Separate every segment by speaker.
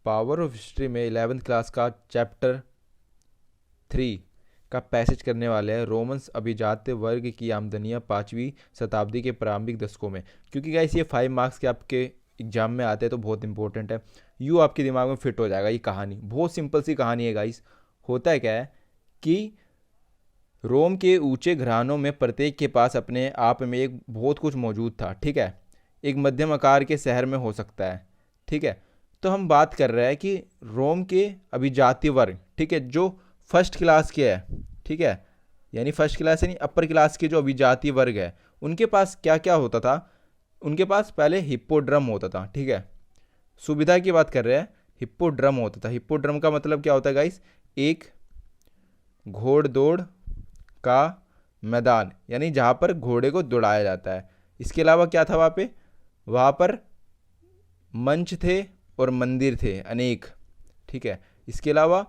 Speaker 1: Power of history में 11th class का chapter 3 का पैसेज करने वाले हैं रोमन्स अभिजात्य वर्ग की आमदनियाँ 5वीं शताब्दी के प्रारंभिक दशकों में। क्योंकि गाइस ये 5 मार्क्स के आपके एग्जाम में आते हैं तो बहुत इंपॉर्टेंट है, यूँ आपके दिमाग में फिट हो जाएगा। ये कहानी बहुत सिंपल सी कहानी है गाइस। होता है क्या है कि रोम के ऊंचे घरानों में प्रत्येक के पास अपने आप में एक बहुत कुछ मौजूद था, ठीक है। एक मध्यम आकार के शहर में हो सकता है, ठीक है। तो हम बात कर रहे हैं कि रोम के अभिजात्य वर्ग, ठीक है, जो फर्स्ट क्लास के है, ठीक है, यानी फर्स्ट क्लास यानी अपर क्लास के जो अभिजातीय वर्ग है, उनके पास क्या क्या होता था। उनके पास पहले हिप्पोड्रम होता था, ठीक है। सुविधा की बात कर रहे हैं, हिप्पोड्रम होता था। हिप्पोड्रम का मतलब क्या होता है गाइस? एक घोड़ दौड़ का मैदान, यानी जहाँ पर घोड़े को दौड़ाया जाता है। इसके अलावा क्या था वहाँ पर मंच थे और मंदिर थे अनेक, ठीक है। इसके अलावा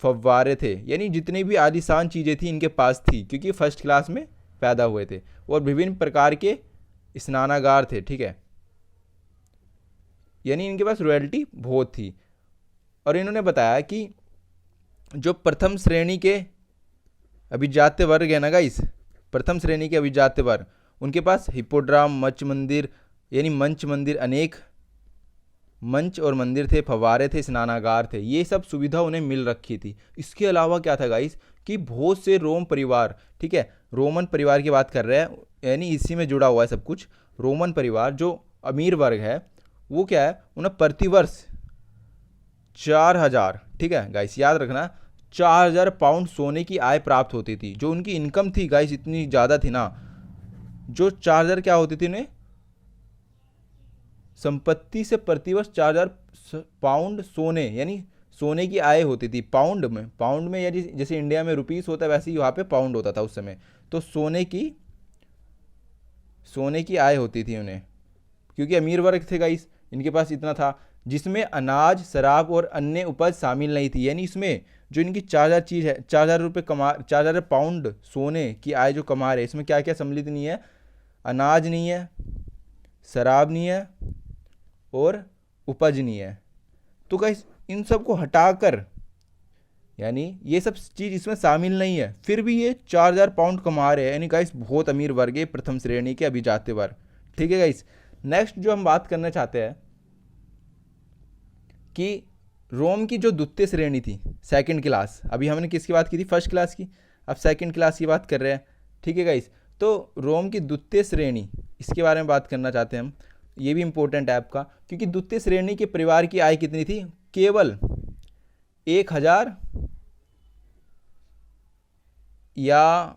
Speaker 1: फव्वारे थे, यानी जितनी भी आलीशान चीज़ें थी इनके पास थी, क्योंकि फर्स्ट क्लास में पैदा हुए थे। और विभिन्न प्रकार के स्नानागार थे, ठीक है, यानी इनके पास रॉयल्टी बहुत थी। और इन्होंने बताया कि जो प्रथम श्रेणी के अभिजात्य वर्ग है ना गाइस, प्रथम श्रेणी के अभिजात्य वर्ग, उनके पास हिप्पोड्राम, मंच मंदिर, यानी मंच मंदिर, अनेक मंच और मंदिर थे, फव्वारे थे, स्नानागार थे, ये सब सुविधा उन्हें मिल रखी थी। इसके अलावा क्या था गाइस कि बहुत से रोम परिवार, ठीक है, रोमन परिवार की बात कर रहे हैं, यानी इसी में जुड़ा हुआ है सब कुछ। रोमन परिवार जो अमीर वर्ग है वो क्या है, उन्हें प्रतिवर्ष 4000, ठीक है गाइस, याद रखना, 4000 पाउंड सोने की आय प्राप्त होती थी। जो उनकी इनकम थी गाइस इतनी ज़्यादा थी ना, जो 4000 क्या होती थी उन्हें संपत्ति से प्रतिवर्ष 4000 पाउंड सोने, यानी सोने की आय होती थी। पाउंड में यानी जैसे इंडिया में रुपीस होता है वैसे ही वहाँ पे पाउंड होता था उस समय। तो सोने की आय होती थी उन्हें, क्योंकि अमीर वर्ग थे गाइस, इनके पास इतना था, जिसमें अनाज, शराब और अन्य उपज शामिल नहीं थी। यानी इसमें जो इनकी 4000 चीज़ है, 4000 रुपये 4000 पाउंड सोने की आय जो कमा रहे, इसमें क्या क्या सम्मिलित नहीं है? अनाज नहीं है, शराब नहीं है और उपज नहीं है। तो गाइस इन सब को हटाकर, यानी ये सब चीज़ इसमें शामिल नहीं है, फिर भी ये 4000 पाउंड कमा रहे हैं, यानी गाइस बहुत अमीर वर्ग है, प्रथम श्रेणी के अभिजात्य वर्ग, ठीक है गाइस। नेक्स्ट जो हम बात करना चाहते हैं कि रोम की जो द्वितीय श्रेणी थी, सेकंड क्लास, अभी हमने किसकी बात की थी? फर्स्ट क्लास की, अब सेकंड क्लास की बात कर रहे हैं, ठीक है गाइस। तो रोम की द्वितीय श्रेणी, इसके बारे में बात करना चाहते हैं हम। ये भी इंपॉर्टेंट है आपका, क्योंकि द्वितीय श्रेणी के परिवार की आय कितनी थी? केवल 1000 या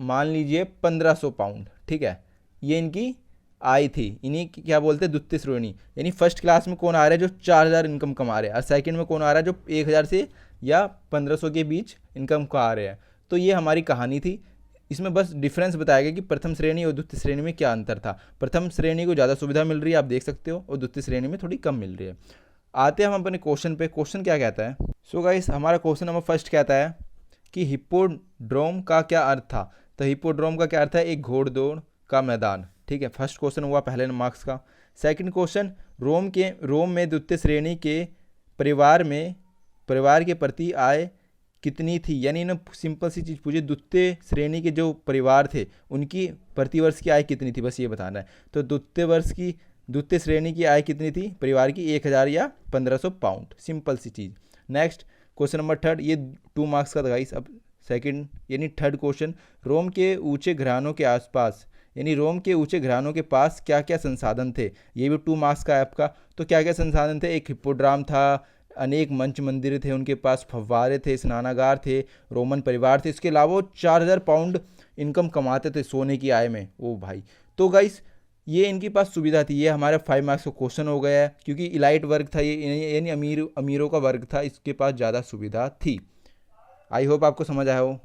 Speaker 1: मान लीजिए 1500 पाउंड, ठीक है, ये इनकी आय थी। इन्हीं क्या बोलते हैं? द्वितीय श्रेणी। यानी फर्स्ट क्लास में कौन आ रहा है? जो 4000 इनकम कमा रहे हैं, और सेकंड में कौन आ रहा है? जो 1000 से या 1500 के बीच इनकम कमा रहे हैं। तो ये हमारी कहानी थी। इसमें बस डिफरेंस बताया गया कि प्रथम श्रेणी और द्वितीय श्रेणी में क्या अंतर था। प्रथम श्रेणी को ज़्यादा सुविधा मिल रही है, आप देख सकते हो, और द्वितीय श्रेणी में थोड़ी कम मिल रही है। आते हैं हम अपने क्वेश्चन पे। क्वेश्चन क्या कहता है? सो गाइस हमारा क्वेश्चन नंबर फर्स्ट कहता है कि हिप्पोड्रोम का क्या अर्थ था? तो हिप्पोड्रोम का क्या अर्थ है? एक घोड़दौड़ का मैदान, ठीक है। फर्स्ट क्वेश्चन हुआ पहले मार्क्स का। सेकंड क्वेश्चन, रोम में द्वितीय श्रेणी के परिवार के प्रति आय कितनी थी? यानी इन्होंने सिंपल सी चीज़ पूछी, द्वितीय श्रेणी के जो परिवार थे उनकी प्रतिवर्ष की आय कितनी थी, बस ये बताना है। तो द्वितीय श्रेणी की आय कितनी थी परिवार की? 1000 या 1500 पाउंड, सिंपल सी चीज़। नेक्स्ट क्वेश्चन नंबर थर्ड, ये 2 मार्क्स का था गाइस। अब सेकंड यानी थर्ड क्वेश्चन, रोम के ऊंचे घरानों के आसपास, यानी रोम के ऊंचे घरानों के पास क्या क्या संसाधन थे? ये भी 2 मार्क्स का है आपका। तो क्या क्या संसाधन थे? एक हिप्पोड्राम था, अनेक मंच मंदिर थे, उनके पास फव्वारे थे, स्नानागार थे, रोमन परिवार थे, इसके अलावा 4000 पाउंड इनकम कमाते थे सोने की आय में। ओ भाई, तो गाइस ये इनके पास सुविधा थी। ये हमारे 5 मार्क्स का क्वेश्चन हो गया है, क्योंकि इलाइट वर्ग था ये, यानी अमीरों का वर्ग था, इसके पास ज़्यादा सुविधा थी। आई होप आपको समझ आया हो।